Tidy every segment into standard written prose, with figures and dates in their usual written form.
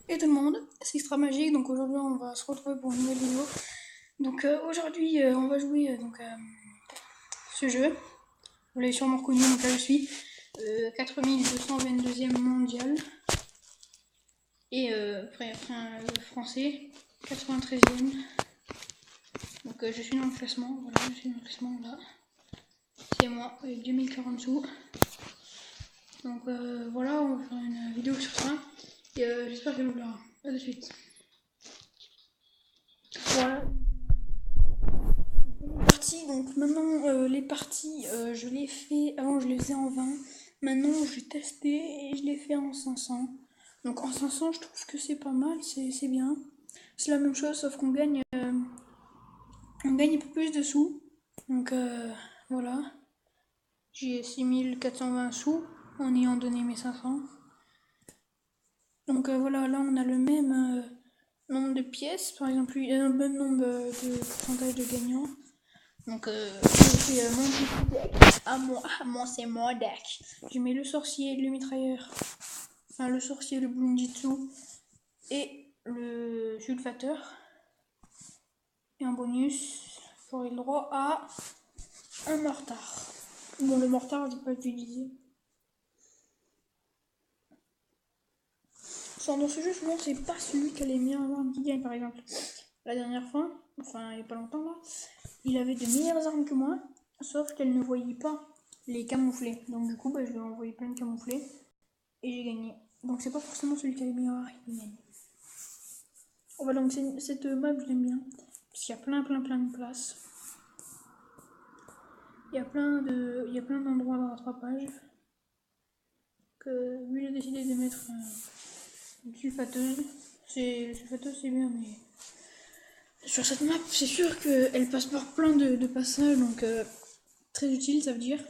Et tout le monde, c'est Extra Magique, donc aujourd'hui on va se retrouver pour une nouvelle vidéo. Donc aujourd'hui on va jouer ce jeu. Vous l'avez sûrement reconnu, donc là je suis 4222e mondial. Et après le français, 93e. Donc je suis dans le classement, voilà, je suis dans le classement là. C'est moi, 2040 sous. Donc voilà, on va faire une vidéo sur ça. Et j'espère qu'elle vous plaira. A de suite. Voilà. Donc maintenant les parties je les fais, avant je les faisais en 20, maintenant j'ai testé et je les fais en 500. Donc en 500 je trouve que c'est pas mal, c'est bien. C'est la même chose sauf qu'on gagne, on gagne un peu plus de sous. Donc voilà, j'ai 6420 sous en ayant donné mes 500. Donc voilà, là on a le même nombre de pièces, par exemple il y a le même nombre de pourcentage de gagnants. Donc, je fais mon petit deck. Moi, c'est mon deck. Je mets le sorcier, le mitrailleur, enfin le sorcier, le Bloonjitsu et le sulfateur. Et en bonus, j'aurai le droit à un mortar. Bon, le mortar, je vais pas l'utiliser. Dans ce jeu, souvent, c'est pas celui qui a les meilleures armes qui gagne, par exemple. La dernière fois, enfin, il y a pas longtemps là, il avait de meilleures armes que moi, sauf qu'elle ne voyait pas les camouflés. Donc, du coup, je lui ai envoyé plein de camouflés et j'ai gagné. Donc, c'est pas forcément celui qui a les meilleures armes qui gagne. Oh, voilà, donc cette map, je l'aime bien, parce qu'il y a plein de places. Il y a plein d'endroits de rattrapage. Que lui, j'ai décidé de mettre une sulfateuse. Le sulfateuse, c'est bien, mais sur cette map, c'est sûr qu'elle passe par plein de passages, donc très utile, ça veut dire.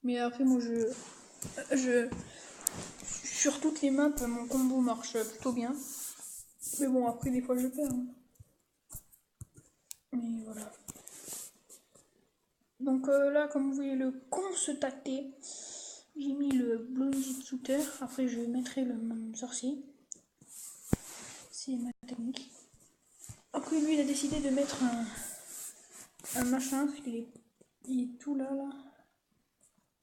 Mais après, moi, sur toutes les maps, mon combo marche plutôt bien. Mais bon, après, des fois, je perds. Hein. Mais voilà. Donc là, comme vous voyez, le constater, j'ai mis le Bloonjitsuter. Après, je mettrai le sorcier. C'est ma technique. Après, lui, il a décidé de mettre un machin, parce qu'il est tout là.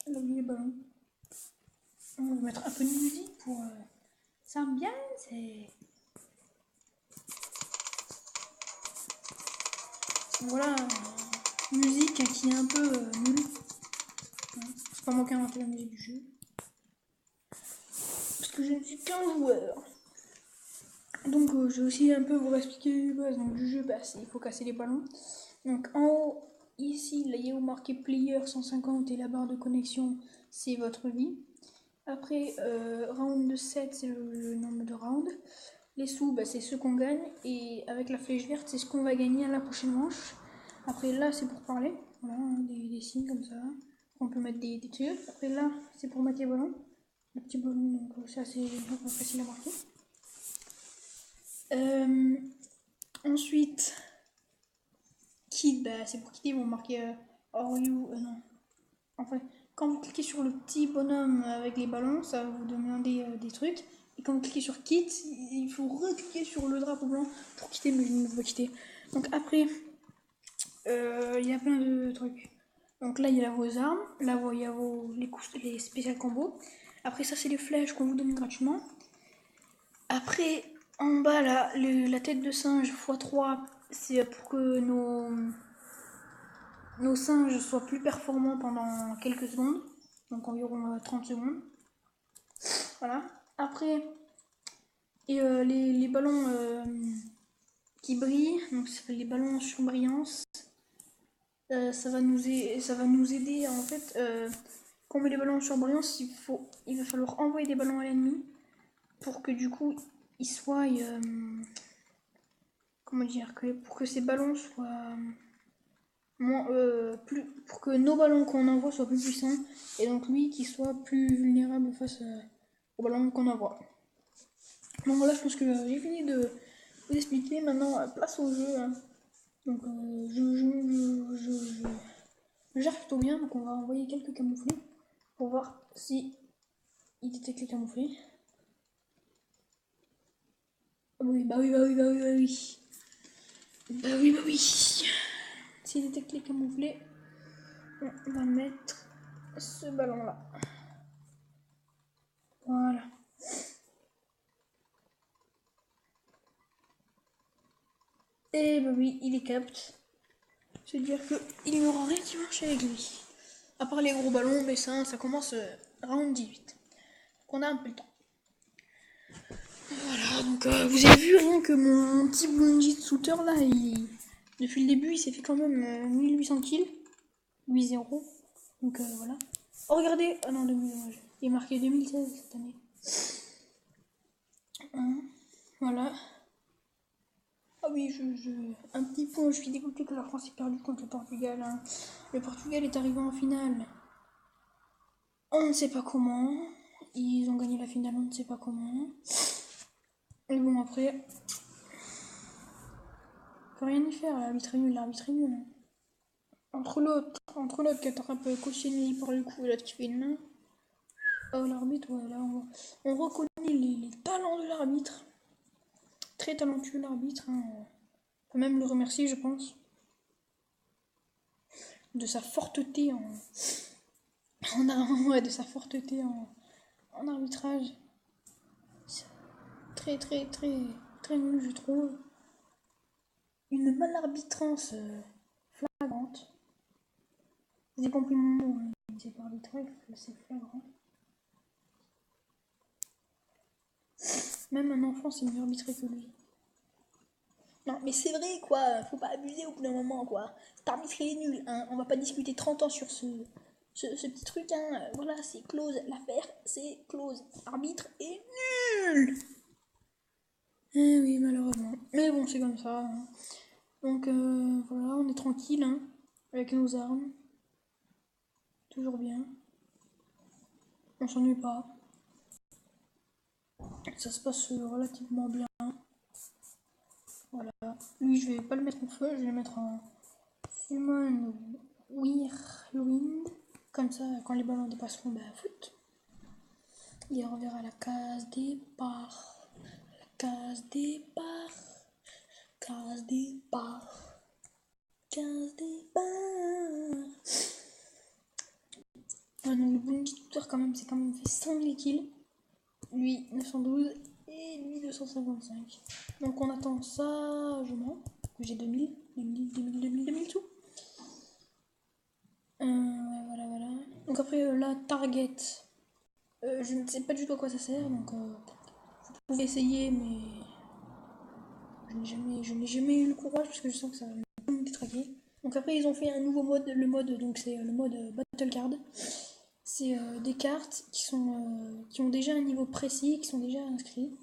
Là où il est ballon. On va mettre un peu de musique pour s'ambiance. Voilà, musique qui est un peu nulle. C'est pas moi qui ai inventé la musique du jeu. Parce que je ne suis qu'un joueur. Donc je vais aussi un peu vous expliquer les bases du jeu. Il faut casser les ballons. Donc en haut, ici, là, il y a marqué player 150 et la barre de connexion, c'est votre vie. Après, round 7, c'est le nombre de rounds. Les sous, c'est ceux qu'on gagne. Et avec la flèche verte, c'est ce qu'on va gagner à la prochaine manche. Après, là, c'est pour parler. Voilà, des signes comme ça. On peut mettre des trucs. Après, là, c'est pour mettre les ballons. Le petit ballon, donc c'est assez facile à marquer. Ensuite, kid, c'est pour quitter. Ils vont marquer are you. Non. Enfin, quand vous cliquez sur le petit bonhomme avec les ballons, ça va vous demander des trucs. Et quand vous cliquez sur Kit, il faut recliquer sur le drapeau blanc pour quitter, mais je ne veux pas quitter. Donc après, il y a plein de trucs. Donc là, il y a vos armes. Là, il y a les spécial combos. Après, ça, c'est les flèches qu'on vous donne gratuitement. Après, en bas, là, la tête de singe x3, c'est pour que nos singes soient plus performants pendant quelques secondes. Donc environ 30 secondes. Voilà. Après, et les ballons qui brillent, donc ça s'appelle les ballons sur brillance. Ça va nous aider en fait. Quand on met les ballons sur brillance, il va falloir envoyer des ballons à l'ennemi pour que du coup ils soient comment dire, pour que ces ballons soient pour que nos ballons qu'on envoie soient plus puissants et donc lui qui soit plus vulnérable face aux ballons qu'on envoie. Donc voilà, je pense que j'ai fini de vous expliquer. Maintenant, place au jeu. Hein. Donc je gère plutôt bien, donc on va envoyer quelques camouflés pour voir si il détecte les camouflés. Bah oui, bah oui, bah oui, bah oui. Bah oui, bah oui. S'il était clé camouflé, on va mettre ce ballon-là. Voilà. Et bah oui, il est capte. C'est-à-dire qu'il n'y aura rien qui marche avec lui. À part les gros ballons, mais ça commence round 18. Donc on a un peu le temps. Voilà, donc vous avez vu rien que mon petit Blondie shooter là, depuis le début il s'est fait quand même 1800 kills, 8-0. Donc voilà. Oh regardez, ah non, 2000, il est marqué 2016 cette année. Voilà. Ah oui, un petit point, je suis dégoûté que la France ait perdu contre le Portugal. Hein. Le Portugal est arrivé en finale. On ne sait pas comment. Ils ont gagné la finale, on ne sait pas comment. Et bon, après, faut rien y faire, l'arbitre est nul. Hein. Entre l'autre qui attrape Koscielny par le cou et l'autre qui fait une main. Oh, l'arbitre, ouais, là, on reconnaît les talents de l'arbitre. Très talentueux, l'arbitre. Hein. On peut même le remercier, je pense. De sa forteté de sa forteté en arbitrage. Très, très, très, très nul, je trouve. Une malarbitrance flagrante. Vous avez compris mon mot, hein. C'est pas arbitrage, c'est flagrant. Même un enfant, c'est mieux arbitré que lui. Non, mais c'est vrai, quoi. Faut pas abuser au bout d'un moment, quoi. Cet arbitre, il est nul, hein. On va pas discuter 30 ans sur ce petit truc, hein. Voilà, c'est close. L'affaire, c'est close. Arbitre est nul. Eh oui, malheureusement. Mais bon, c'est comme ça. Hein. Donc, voilà, on est tranquille, hein. Avec nos armes. Toujours bien. On s'ennuie pas. Ça se passe relativement bien. Voilà. Lui, je vais pas le mettre en feu, je vais le mettre en Summon Whirlwind. Comme ça, quand les ballons dépasseront, bah foot. Il reverra la case départ. Case départ. Case départ. Case départ. Ouais, donc le bon tuteur, quand même, c'est quand même fait 5000 kills. Lui, 912. Et lui, 255. Donc on attend sagement. J'ai 2000 tout. Voilà. Donc après, la target. Je ne sais pas du tout à quoi ça sert. Donc vous pouvez essayer, mais je n'ai jamais eu le courage parce que je sens que ça va me détraquer. Donc après, ils ont fait un nouveau mode. Le mode, donc c'est le mode Battle Card. C'est des cartes qui ont déjà un niveau précis, qui sont déjà inscrits.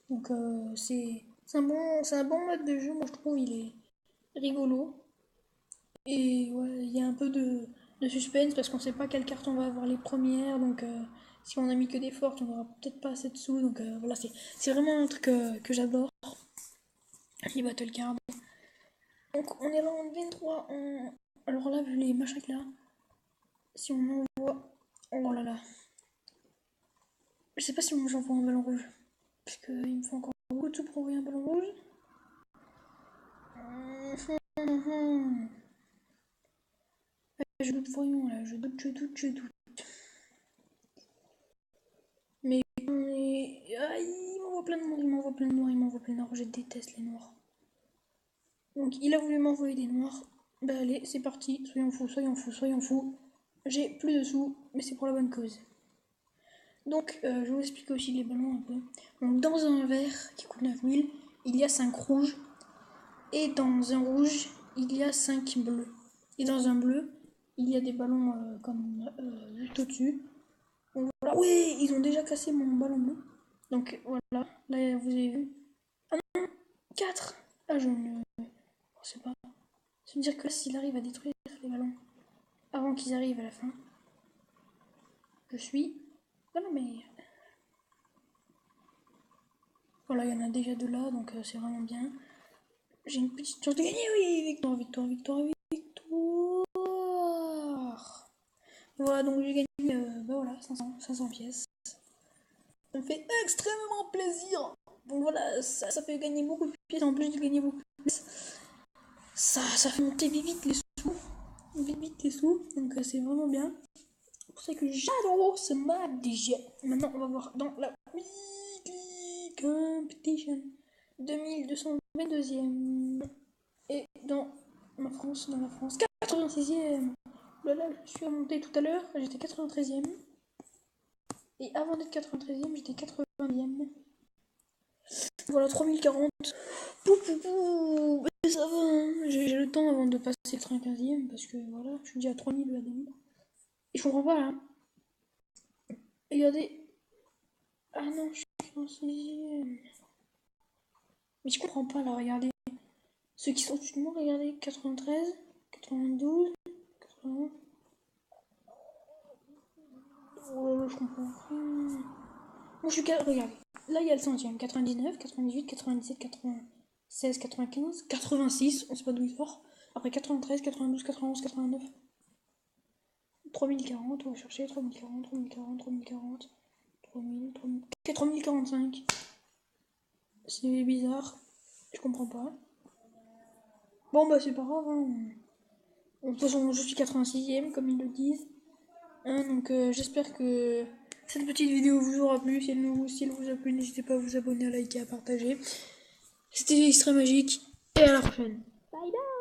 Donc c'est un bon mode de jeu, moi je trouve, il est rigolo. Et ouais, il y a un peu de suspense parce qu'on sait pas quelle carte on va avoir les premières, donc si on a mis que des fortes, on aura peut-être pas assez de sous, donc voilà, c'est vraiment un truc que j'adore, les battle cards. Donc on est là en 23, alors là, vu les machins là, si on envoie, oh là là, je sais pas si j'envoie un ballon rouge, parce qu'il me faut encore beaucoup de sous pour envoyer un ballon rouge. Je doute, voyons là, je doute. Mais il m'envoie plein de noirs, je déteste les noirs. Donc il a voulu m'envoyer des noirs. Bah allez, c'est parti, soyons fous. J'ai plus de sous, mais c'est pour la bonne cause. Donc je vous explique aussi les ballons un peu. Donc dans un vert qui coûte 9000, il y a 5 rouges. Et dans un rouge, il y a 5 bleus. Et dans un bleu, il y a des ballons comme juste au-dessus. Donc voilà. Oui, ils ont déjà cassé mon ballon bleu. Donc voilà, là vous avez vu. Ah non, 4. Ah je ne sais pas. Ça veut dire que s'il arrive à détruire les ballons avant qu'ils arrivent à la fin, je suis dans la meilleure. Voilà, il y en a déjà deux là, donc c'est vraiment bien. J'ai une petite chance de gagner, oui, victoire. Voilà, donc j'ai gagné, bah voilà, 500 pièces. Ça me fait extrêmement plaisir. Donc voilà, ça fait gagner beaucoup de pièces. En plus de gagner beaucoup de pièces, ça fait monter vite les sous. Vite les sous. Donc c'est vraiment bien. C'est pour ça que j'adore ce map déjà. Maintenant, on va voir dans la Weekly Competition. 2222e. Et dans la France, 86e. Là, je suis remonté tout à l'heure, j'étais 93e. Et avant d'être 93e, j'étais 80e. Voilà, 3040. Pou, pou, pou. Mais ça va, hein. J'ai le temps avant de passer le 95e parce que voilà, je suis déjà à 3000 là demi. Et je comprends pas là. Regardez. Ah non, je suis en 6e. Mais je comprends pas là, regardez. Ceux qui sont au-dessus de moi, regardez. 93, 92, 81. Oh là là, je comprends. Moi je suis. Regardez. Là il y a le centième. 99, 98, 97, 96, 95, 86. On sait pas d'où il sort. Après 93, 92, 91, 89. 3040, on va chercher 3040, 3040, 3040, 3000, 3000. Ok, 3045. C'est bizarre. Je comprends pas. Bon, bah, c'est pas grave. Hein. De toute façon, je suis 86e, comme ils le disent. Hein, donc, j'espère que cette petite vidéo vous aura plu. Si elle vous a plu, n'hésitez pas à vous abonner, à liker, à partager. C'était Extra Magique. Et à la prochaine. Bye bye!